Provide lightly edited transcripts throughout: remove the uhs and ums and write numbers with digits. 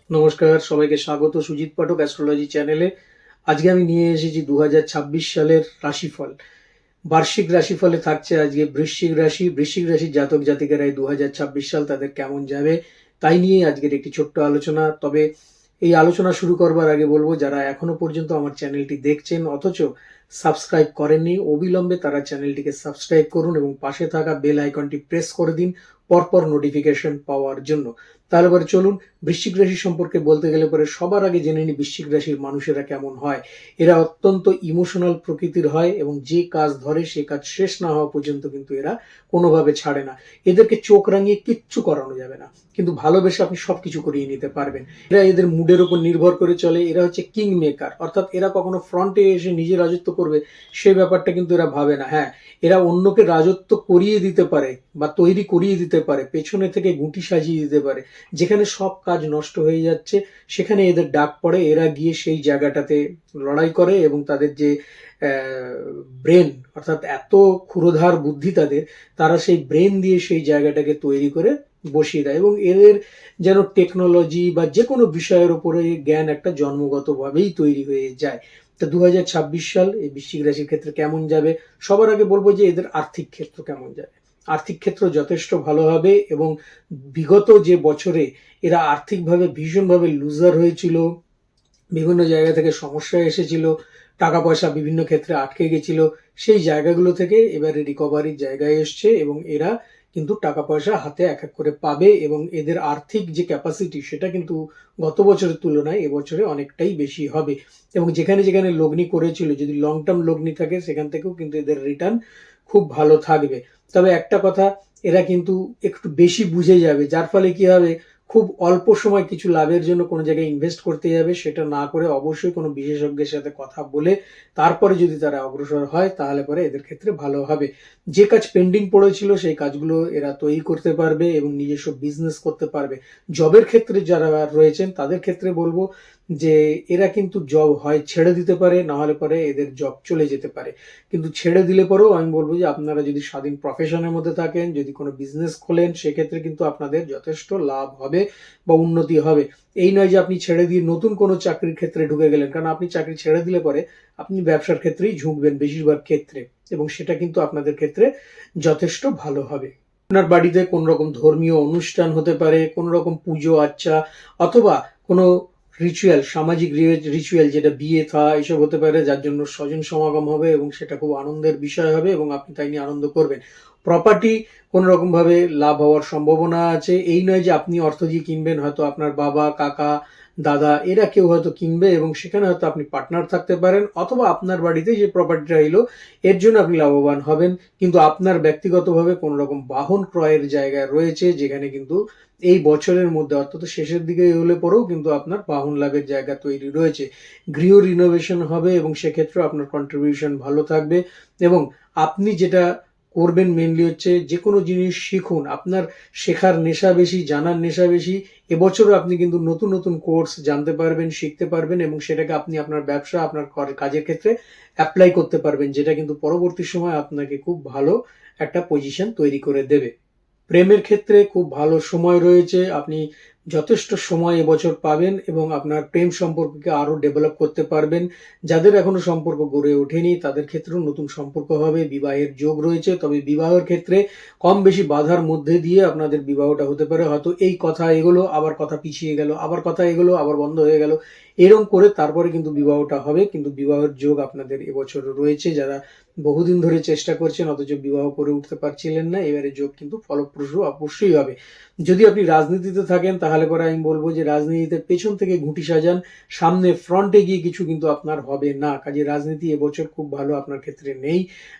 নমস্কার, সবাইকে স্বাগত সুজিত পাঠক অ্যাস্ট্রোলজি চ্যানেলে। আজকে আমি নিয়ে এসেছি 2026 সালের রাশিফল। বার্ষিক রাশিফলে থাকছে আজকে বৃশ্চিক রাশির জাতক জাতিকারা এই 2026 সাল তাদের কেমন যাবে তাই নিয়ে আজকের একটি ছোট্ট আলোচনা। তবে এই আলোচনা শুরু করবার আগে বলবো, যারা এখনো পর্যন্ত আমার চ্যানেলটি দেখছেন অথচ সাবস্ক্রাইব করেননি, অবিলম্বে তারা চ্যানেলটিকে সাবস্ক্রাইব করুন এবং পাশে থাকা বেল আইকনটি প্রেস করে দিন পরপর নোটিফিকেশন পাওয়ার জন্য। তাহলে পরে চলুন বৃশ্চিক রাশি সম্পর্কে বলতে গেলে পরে সবার আগে জেনে নিই বৃশ্চিক রাশির মানুষেরা কেমন হয়। এরা অত্যন্ত ইমোশনাল প্রকৃতির হয় এবং যে কাজ ধরে সে কাজ শেষ না হওয়া পর্যন্ত কিন্তু এরা কোনোভাবে ছাড়ে না। এদেরকে চোখ রাঙিয়ে কিচ্ছু করানো যাবে না, কিন্তু ভালোবেসে আপনি সবকিছু করিয়ে নিতে পারবেন। এরা এদের মুডের উপর নির্ভর করে চলে। এরা হচ্ছে কিং মেকার, অর্থাৎ এরা কখনো ফ্রন্টে এসে নিজে রাজত্ব করবে সেই ব্যাপারটা কিন্তু এরা ভাবে না। হ্যাঁ, এরা অন্যকে রাজত্ব করিয়ে দিতে পারে বা তৈরি করিয়ে দিতে পারে, পেছনে থেকে গুটি সাজিয়ে দিতে পারে। যেখানে সব কাজ নষ্ট হয়ে যাচ্ছে সেখানে এদের ডাক পড়ে, এরা গিয়ে সেই জায়গাটাতে লড়াই করে এবং তাদের যে ব্রেন, অর্থাৎ এত ক্ষুরোধার বুদ্ধি তাদের, তারা সেই ব্রেন দিয়ে সেই জায়গাটাকে তৈরি করে বসিয়ে দেয় এবং এদের যেন টেকনোলজি বা যে কোনো বিষয়ের উপরে জ্ঞান একটা জন্মগতভাবেই তৈরি হয়ে যায়। তা 2026 সাল এই বৃশ্চিক রাশির ক্ষেত্রে কেমন যাবে? সবার আগে বলবো যে এদের আর্থিক ক্ষেত্র কেমন যাবে। আর্থিক ক্ষেত্র যথেষ্ট ভালো হবে এবং বিগত যে বছরে এরা আর্থিকভাবে ভীষণভাবে লুজার হয়েছিল, বিভিন্ন জায়গা থেকে সমস্যা এসেছিল, টাকা পয়সা বিভিন্ন ক্ষেত্রে আটকে গেছিল, সেই জায়গাগুলো থেকে এবারে রিকভারির জায়গায় এসছে এবং এরা কিন্তু টাকা পয়সা হাতে এক এক করে পাবে এবং এদের আর্থিক যে ক্যাপাসিটি সেটা কিন্তু গত বছরের তুলনায় এবছরে অনেকটাই বেশি হবে। এবং যেখানে যেখানে লগ্নি করেছিল, যদি লং টার্ম লগ্নি থাকে সেখান থেকেও কিন্তু এদের রিটার্ন খুব ভালো থাকবে। তবে একটা কথা, এরা কিন্তু একটু বেশি বুঝে যাবে, যার ফলে কি হবে, খুব অল্প সময় কিছু লাভের জন্য কোনো জায়গায় ইনভেস্ট করতে যাবে, সেটা না করে অবশ্যই কোনো বিশেষজ্ঞের সাথে কথা বলে তারপরে যদি তারা অগ্রসর হয় তাহলে পরে এদের ক্ষেত্রে ভালো হবে। যে কাজ পেন্ডিং পড়েছিল সেই কাজগুলো এরা তৈরি করতে পারবে এবং নিজস্ব বিজনেস করতে পারবে। জবের ক্ষেত্রে যারা রয়েছেন তাদের ক্ষেত্রে বলবো যে এরা কিন্তু জব হয় ছেড়ে দিতে পারে, না হলে পরে এদের জব চলে যেতে পারে। কিন্তু ছেড়ে দিলে পরেও আমি বলবো যে আপনারা যদি স্বাধীন প্রফেশনের মধ্যে থাকেন, যদি কোনো বিজনেস খোলেন, সেক্ষেত্রে কিন্তু আপনাদের যথেষ্ট লাভ হবে বা উন্নতি হবে। এই নয় যে আপনি ছেড়ে দিয়ে নতুন কোনো চাকরির ক্ষেত্রে ঢুকে গেলেন, কারণ আপনি চাকরি ছেড়ে দিলে পরে আপনি ব্যবসার ক্ষেত্রেই ঝুঁকবেন বেশিরভাগ ক্ষেত্রে এবং সেটা কিন্তু আপনাদের ক্ষেত্রে যথেষ্ট ভালো হবে। আপনার বাড়িতে কোন রকম ধর্মীয় অনুষ্ঠান হতে পারে, কোন রকম পুজো আচ্চা অথবা কোনো রিচুয়াল, সামাজিক রিচুয়াল, যেটা বিয়ে থা এসব হতে পারে, যার জন্য স্বজন সমাগম হবে এবং সেটা খুব আনন্দের বিষয় হবে এবং আপনি তাই নিয়ে আনন্দ করবেন। প্রপার্টি কোন রকম ভাবে লাভ হওয়ার সম্ভাবনা আছে। এই নয় যে আপনি অর্থ দিয়ে কিনবেন, হয়তো আপনার বাবা, কাকা, দাদা এরা কেউ হয়তো কিনবে এবং সেখানে হয়তো আপনি পার্টনার থাকতে পারেন, অথবা আপনার বাড়িতে যে প্রপার্টিটা এলো এর জন্য আপনি লাভবান হবেন। কিন্তু আপনার ব্যক্তিগতভাবে কোন রকম বাহন ক্রয়ের জায়গায় রয়েছে, যেখানে কিন্তু এই বছরের মধ্যে অর্থাৎ শেষের দিকে হলে পরেও কিন্তু আপনার বাহন লাভের জায়গা তৈরি রয়েছে। গৃহ রিনোভেশন হবে এবং সেক্ষেত্রে আপনার কন্ট্রিবিউশন ভালো থাকবে এবং আপনি যেটা করবেন মেনলি হচ্ছে যে কোনো জিনিস শিখুন। আপনার শেখার নেশা বেশি, জানার নেশা বেশি। এবছরও আপনি কিন্তু নতুন নতুন কোর্স জানতে পারবেন, শিখতে পারবেন এবং সেটাকে আপনি আপনার ব্যবসা, আপনার কাজের ক্ষেত্রে অ্যাপ্লাই করতে পারবেন, যেটা কিন্তু পরবর্তী সময় আপনাকে খুব ভালো একটা পজিশন তৈরি করে দেবে। প্রেমের ক্ষেত্রে খুব ভালো সময় রয়েছে, আপনি যথেষ্ট সময় এবছর পাবেন এবং আপনার প্রেম সম্পর্ককে আরো ডেভেলপ করতে পারবেন। যাদের এখনো সম্পর্ক গড়ে ওঠেনি তাদের ক্ষেত্রেও নতুন সম্পর্ক হবে, বিবাহের যোগ রয়েছে। তবে বিবাহের ক্ষেত্রে কম বেশি বাধার মধ্যে দিয়ে আপনাদের বিবাহটা হতে পারে। হয়তো এই কথা এগোলো, আবার কথা পিছিয়ে গেল, আবার কথা এগোলো, আবার বন্ধ হয়ে গেল, এরকম করে তারপরে কিন্তু বিবাহটা হবে। কিন্তু বিবাহের যোগ আপনাদের এবছর রয়েছে। যারা বহুদিন ধরে চেষ্টা করছেন অথচ বিবাহ করে উঠতে পারছিলেন না, এবারে যোগ কিন্তু ফলপ্রসূ অবশ্যই হবে। যদি আপনি রাজনীতিতে থাকেন তাহলে পরে আমি বলবো যে রাজনীতিতে পেছন থেকে ঘুঁটি সাজান, সামনে ফ্রন্টে গিয়ে কিছু কিন্তু আপনার হবে না। কাজে রাজনীতি এবছর খুব ভালো আপনার ক্ষেত্রে নেই।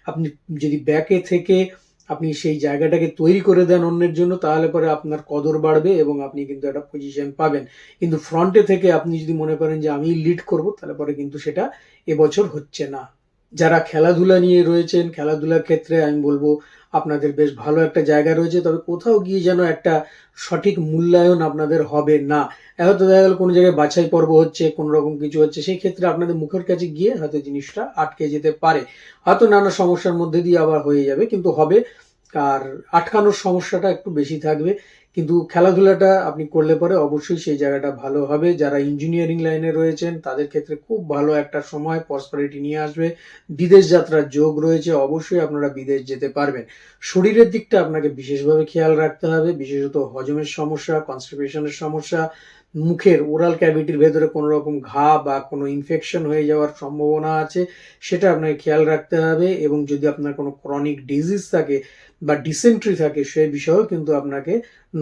আপনি যদি ব্যাকে থেকে আপনি সেই জায়গাটাকে তৈরি করে দেন অন্যের জন্য, তাহলে পরে আপনার কদর বাড়বে এবং আপনি কিন্তু একটা পজিশন পাবেন। কিন্তু ফ্রন্টে থেকে আপনি যদি মনে করেন যে আমি লিড করব, তাহলে পরে কিন্তু সেটা এবছর হচ্ছে না। যারা খেলাধুলা নিয়ে রয়েছেন, খেলাধুলার ক্ষেত্রে আমি বলবো আপনাদের বেশ ভালো একটা জায়গা রয়েছে। তবে কোথাও গিয়ে যেন একটা সঠিক মূল্যায়ন আপনাদের হবে না। হয়তো দেখা গেল কোনো জায়গায় বাছাই পর্ব হচ্ছে, কোনো রকম কিছু হচ্ছে, সেই ক্ষেত্রে আপনাদের মুখের কাছে গিয়ে হয়তো জিনিসটা আটকে যেতে পারে। হয়তো নানা সমস্যার মধ্যে দিয়ে আবার হয়ে যাবে, কিন্তু হবে। আর আটকানোর সমস্যাটা একটু বেশি থাকবে। কিন্তু খেলাধুলাটা আপনি করলে পরে অবশ্যই সেই জায়গাটা ভালো হবে। যারা ইঞ্জিনিয়ারিং লাইনে রয়েছেন তাদের ক্ষেত্রে খুব ভালো একটা সময় প্রসপারিটি নিয়ে আসবে। বিদেশ যাত্রার যোগ রয়েছে, অবশ্যই আপনারা বিদেশ যেতে পারবেন। শরীরের দিকটা আপনাকে বিশেষভাবে খেয়াল রাখতে হবে, বিশেষত হজমের সমস্যা, কনস্টিপেশনের সমস্যা, মুখের ওরাল ক্যাভিটির ভেতরে কোনো রকম ঘা বা কোনো ইনফেকশন হয়ে যাওয়ার সম্ভাবনা আছে, সেটা আপনাকে খেয়াল রাখতে হবে। এবং যদি আপনার কোনো ক্রনিক ডিজিজ থাকে বা ডিসেন্ট্রি থাকে, সেই বিষয়েও কিন্তু আপনাকে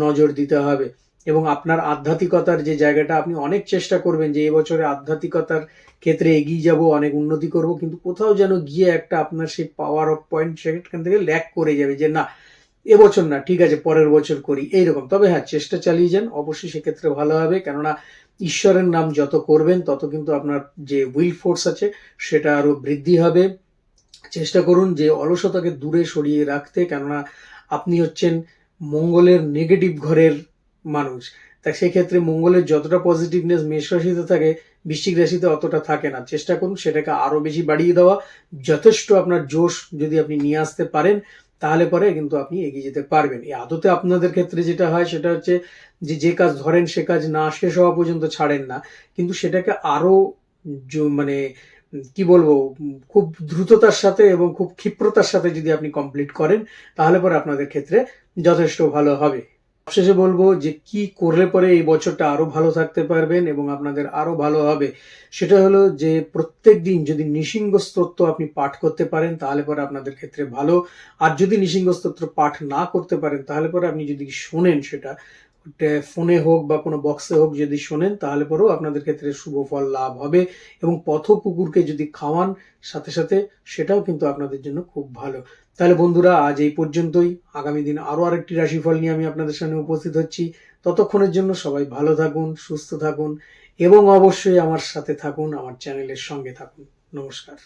নজর দিতে হবে। এবং আপনার আধ্যাত্মিকতার যে জায়গাটা, আপনি অনেক চেষ্টা করবেন যে এবছরে আধ্যাত্মিকতার ক্ষেত্রে এগিয়ে যাব, অনেক উন্নতি করব, কিন্তু কোথাও যেন গিয়ে একটা আপনার সেই পাওয়ার অফ পয়েন্ট সেখান থেকে ল্যাক করে যাবে, যে না এবছর না, ঠিক আছে পরের বছর করি, এইরকম। তবে হ্যাঁ, চেষ্টা চালিয়ে যান, অবশ্যই সেক্ষেত্রে ভালো হবে। কেননা ঈশ্বরের নাম যত করবেন তত কিন্তু আপনার যে উইল ফোর্স আছে সেটা আরো বৃদ্ধি হবে। চেষ্টা করুন যে অলসতাকে দূরে সরিয়ে রাখতে, কেননা আপনি হচ্ছেন মঙ্গলের নেগেটিভ ঘরের মানুষ। তা সেক্ষেত্রে মঙ্গলের যতটা পজিটিভনেস মেষ রাশিতে থাকে, বৃশ্চিক রাশিতে অতটা থাকে না। চেষ্টা করুন সেটাকে আরো বেশি বাড়িয়ে দেওয়া। যথেষ্ট আপনার জোশ যদি আপনি নিয়ে আসতে পারেন, তাহলে পরে কিন্তু আপনি এগিয়ে যেতে পারবেন। এই আদতে আপনাদের ক্ষেত্রে যেটা হয় সেটা হচ্ছে যে কাজ ধরেন সে কাজ না শেষ হওয়া পর্যন্ত ছাড়েন না, কিন্তু সেটাকে আরো মানে কি বলবো, খুব দ্রুততার সাথে এবং খুব ক্ষিপ্রতার সাথে যদি আপনি কমপ্লিট করেন, তাহলে পরে আপনাদের ক্ষেত্রে যথেষ্ট ভালো হবে। সবশেষে বলবো যে কি করলে পরে এই বছরটা আরো ভালো থাকতে পারবেন এবং আপনাদের আরো ভালো হবে, সেটা হলো যে প্রত্যেক দিন যদি নৃসিংহ স্তোত্র আপনি পাঠ করতে পারেন, তাহলে পরে আপনাদের ক্ষেত্রে ভালো। আর যদি নৃসিংহ স্তোত্র পাঠ না করতে পারেন, তাহলে পরে আপনি যদি শোনেন, সেটা ফোনে হোক বা কোনো বক্সে হোক, যদি শোনেন, তাহলে পরেও আপনাদের ক্ষেত্রে শুভ ফল লাভ হবে। এবং পথ কুকুরকে যদি খাওয়ান সাথে সাথে, সেটাও কিন্তু আপনাদের জন্য খুব ভালো। তাহলে বন্ধুরা, আজ এই পর্যন্তই। আগামী দিন আরো আরেকটি রাশিফল নিয়ে আমি আপনাদের সামনে উপস্থিত হচ্ছি। ততক্ষণের জন্য সবাই ভালো থাকুন, সুস্থ থাকুন এবং অবশ্যই আমার সাথে থাকুন, আমার চ্যানেলের সঙ্গে থাকুন। নমস্কার।